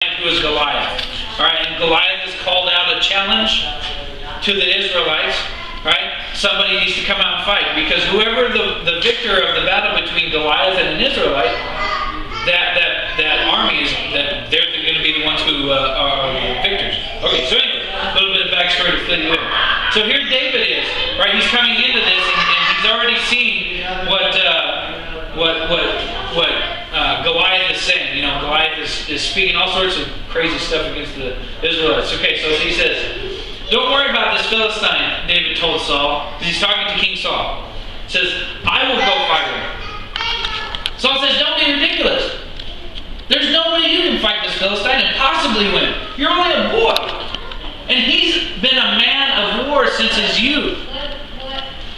giant who is Goliath. All right, and Goliath has called out a challenge to the Israelites. Right? Somebody needs to come out and fight, because whoever the victor of the battle between Goliath and an Israelite, that army is that they're going to be the ones who are the victors. Okay, so anyway, a little bit of backstory to fill you in. So here David is, right? He's coming into this, and he's already seen what Goliath is saying. You know, Goliath is speaking all sorts of crazy stuff against the Israelites. Okay, so he says, "Don't worry about this Philistine," David told Saul. He's talking to King Saul. He says, "I will go fight him." Saul says, "Don't be ridiculous. There's no way you can fight this Philistine and possibly win. You're only a boy. And he's been a man of war since his youth."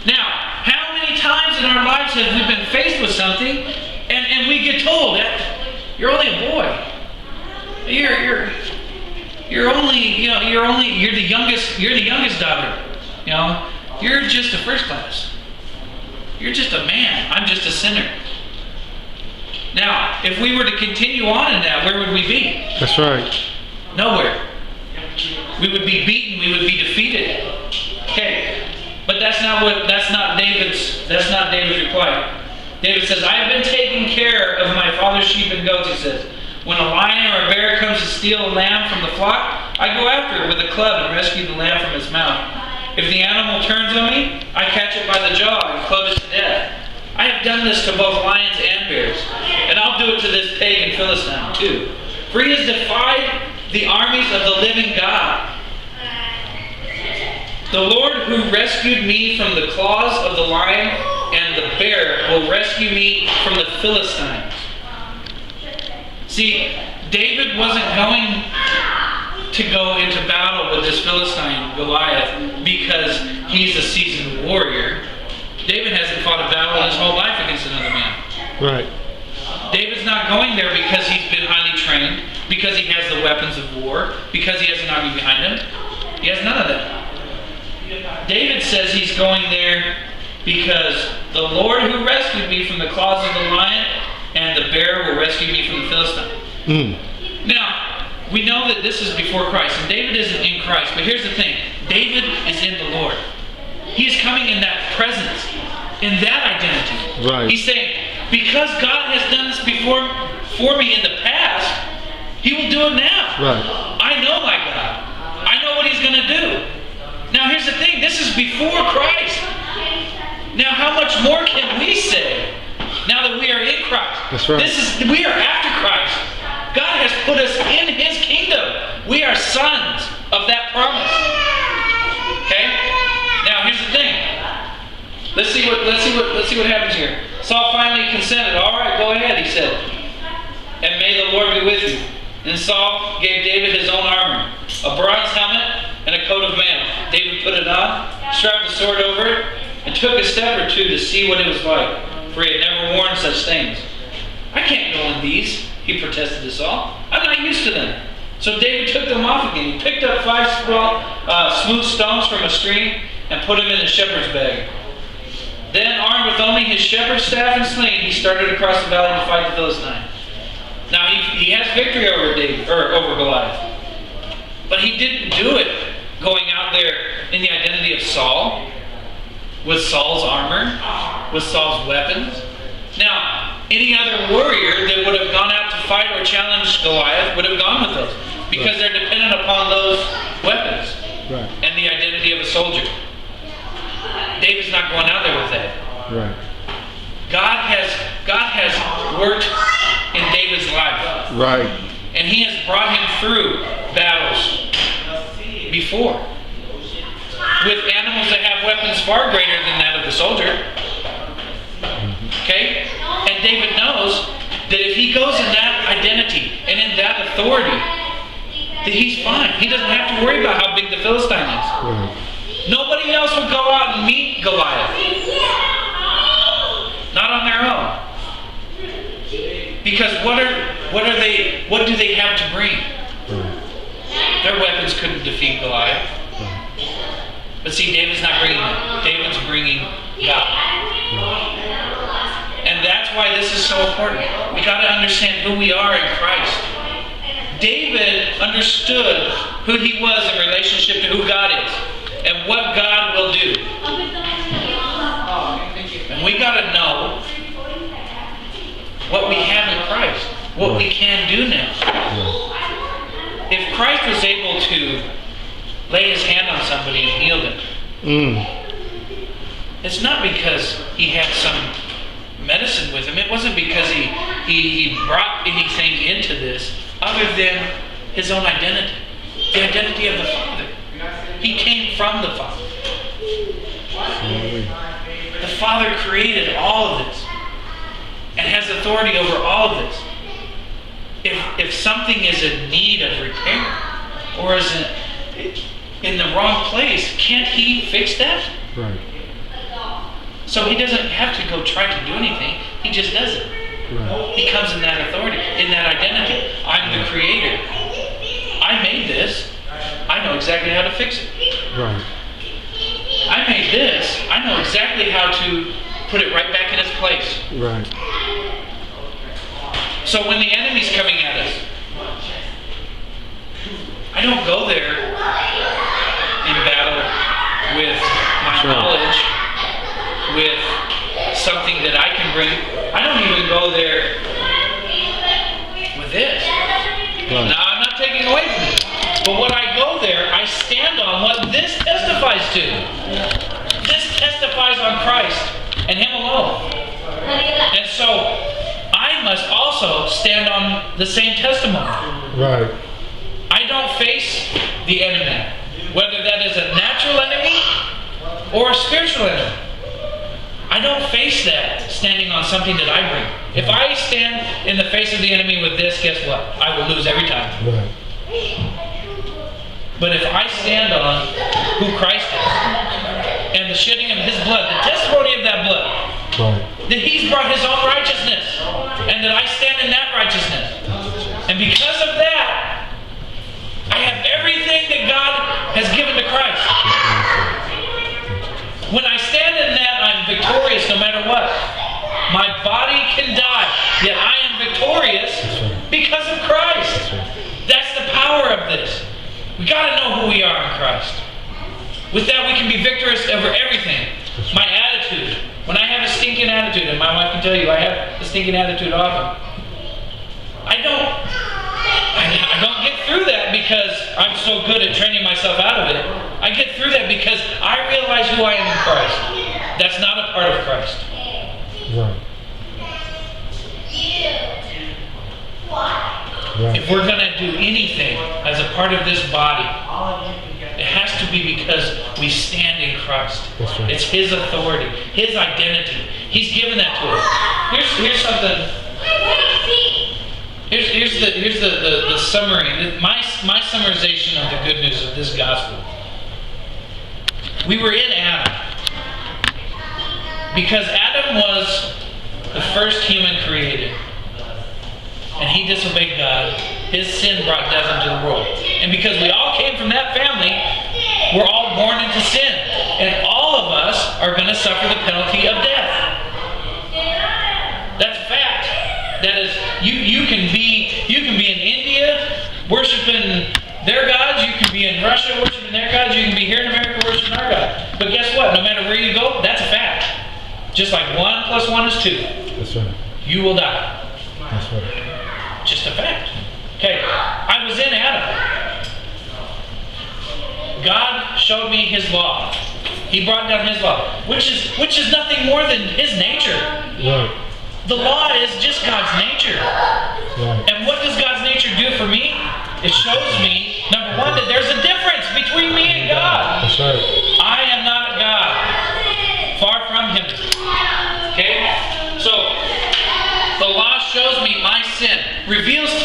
Now, how many times in our lives have we been faced with something and we get told that you're only a boy. You're the youngest daughter. You know, you're just a first class. You're just a man. I'm just a sinner. Now, if we were to continue on in that, where would we be? That's right. Nowhere. We would be beaten. We would be defeated. Okay, but that's not David's reply. David says, "I have been taking care of my father's sheep and goats," he says. "When a lion or a bear comes to steal a lamb from the flock, I go after it with a club and rescue the lamb from its mouth. If the animal turns on me, I catch it by the jaw and club it to death. I have done this to both lions and bears, and I'll do it to this pagan Philistine too. For he has defied the armies of the living God. The Lord who rescued me from the claws of the lion and the bear will rescue me from the Philistines." See, David wasn't going to go into battle with this Philistine, Goliath, because he's a seasoned warrior. David hasn't fought a battle in his whole life against another man. Right. David's not going there because he's been highly trained, because he has the weapons of war, because he has an army behind him. He has none of that. David says he's going there because the Lord who rescued me from the claws of the lion and the bear will rescue me from the Philistine. Now, we know that this is before Christ, and David isn't in Christ, but here's the thing. David is in the Lord. He is coming in that presence, in that identity. Right. He's saying, because God has done this before for me in the past, He will do it now. Right. I know my God. I know what He's going to do. Now here's the thing. This is before Christ. Now how much more can we say now that we are in Christ? That's right. We are after Christ. God has put us in His kingdom. We are sons of that promise. Okay? Now here's the thing. Let's see what happens here. Saul finally consented. "All right, go ahead," he said. "And may the Lord be with you." Then Saul gave David his own armor, a bronze helmet and a coat of mail. David put it on, strapped the sword over it, and took a step or two to see what it was like, for he had never worn such things. "I can't go in these," he protested to Saul. "I'm not used to them." So David took them off again. He picked up 5 smooth stones from a stream and put them in his shepherd's bag. Then, armed with only his shepherd's staff and sling, he started across the valley to fight the Philistine. Now he has victory over Goliath, but he didn't do it going out there in the identity of Saul, with Saul's armor, with Saul's weapons. Now, any other warrior that would have gone out to fight or challenge Goliath would have gone with those, because they're dependent upon those weapons and the identity of a soldier. David's not going out there with that. Right. God has worked in David's life. Right. And He has brought him through battles before, with animals that have weapons far greater than that of the soldier. Okay? And David knows that if he goes in that identity and in that authority, that he's fine. He doesn't have to worry about how big the Philistine is. Right. Nobody else would go out and meet Goliath. Not on their own. Because what do they have to bring? Their weapons couldn't defeat Goliath. But see, David's not bringing them. David's bringing God. And that's why this is so important. We got to understand who we are in Christ. David understood who he was in relationship to who God is and what God will do. And we got to know what we have in Christ, what we can do now. If Christ was able to lay his hand on somebody and heal them, it's not because he had some medicine with him. It wasn't because he brought anything into this other than his own identity. The identity of the Father. He came from the Father. The Father created all of this and has authority over all of this. If something is in need of repair or is in the wrong place, can't he fix that? Right. So he doesn't have to go try to do anything. He just does it. Right. He comes in that authority, in that identity. I'm the creator. I made this. I know exactly how to fix it. Right. I made this. I know exactly how to put it right back in its place. Right. So when the enemy's coming at us, I don't go there in battle with my knowledge, with something that I can bring. I don't even go there with this. Right. Now, I'm not taking away from it. But when I go there, I stand on what this testifies to. This testifies on Christ and Him alone. And so, I must also stand on the same testimony. Right. I don't face the enemy, whether that is a natural enemy or a spiritual enemy. I don't face that standing on something that I bring. If I stand in the face of the enemy with this, guess what? I will lose every time. Right. But if I stand on who Christ is and the shedding of His blood, the testimony of that blood, Right. that He's brought His own righteousness and that I stand in that righteousness. And because of that, I have everything that God has given to Christ. When I stand in that, I'm victorious no matter what. My body can die, yet I am victorious because of Christ. That's the power of this. We got to know who we are in Christ. With that, we can be victorious over everything. My attitude. When I have a stinking attitude, and my wife can tell you I have a stinking attitude often, I don't get through that because I'm so good at training myself out of it. I get through that because I realize who I am in Christ. That's not a part of Christ. Right. Right. If we're going to do anything as a part of this body, it has to be because we stand in Christ. That's right. It's His authority, His identity. He's given that to us. Here's something. Here's the summary. My summarization of the good news of this gospel. We were in Adam because Adam was the first human created. And he disobeyed God. His sin brought death into the world. And because we all came from that family, we're all born into sin. And all of us are going to suffer the penalty of death. That's a fact. That is, you can be in India worshiping their gods. You can be in Russia worshiping their gods. You can be here in America worshiping our God. But guess what? No matter where you go, that's a fact. Just like 1 + 1 is 2. That's right. You will die. That's right. Just a fact. Okay, I was in Adam. God showed me His law. He brought down His law, which is nothing more than His nature. Right. The law is just God's nature. Right. And what does God's nature do for me? It shows me, number one, that there's a difference between me and God. That's right. I am not God. Far from Him. Okay? So, the law shows me my sin, reveals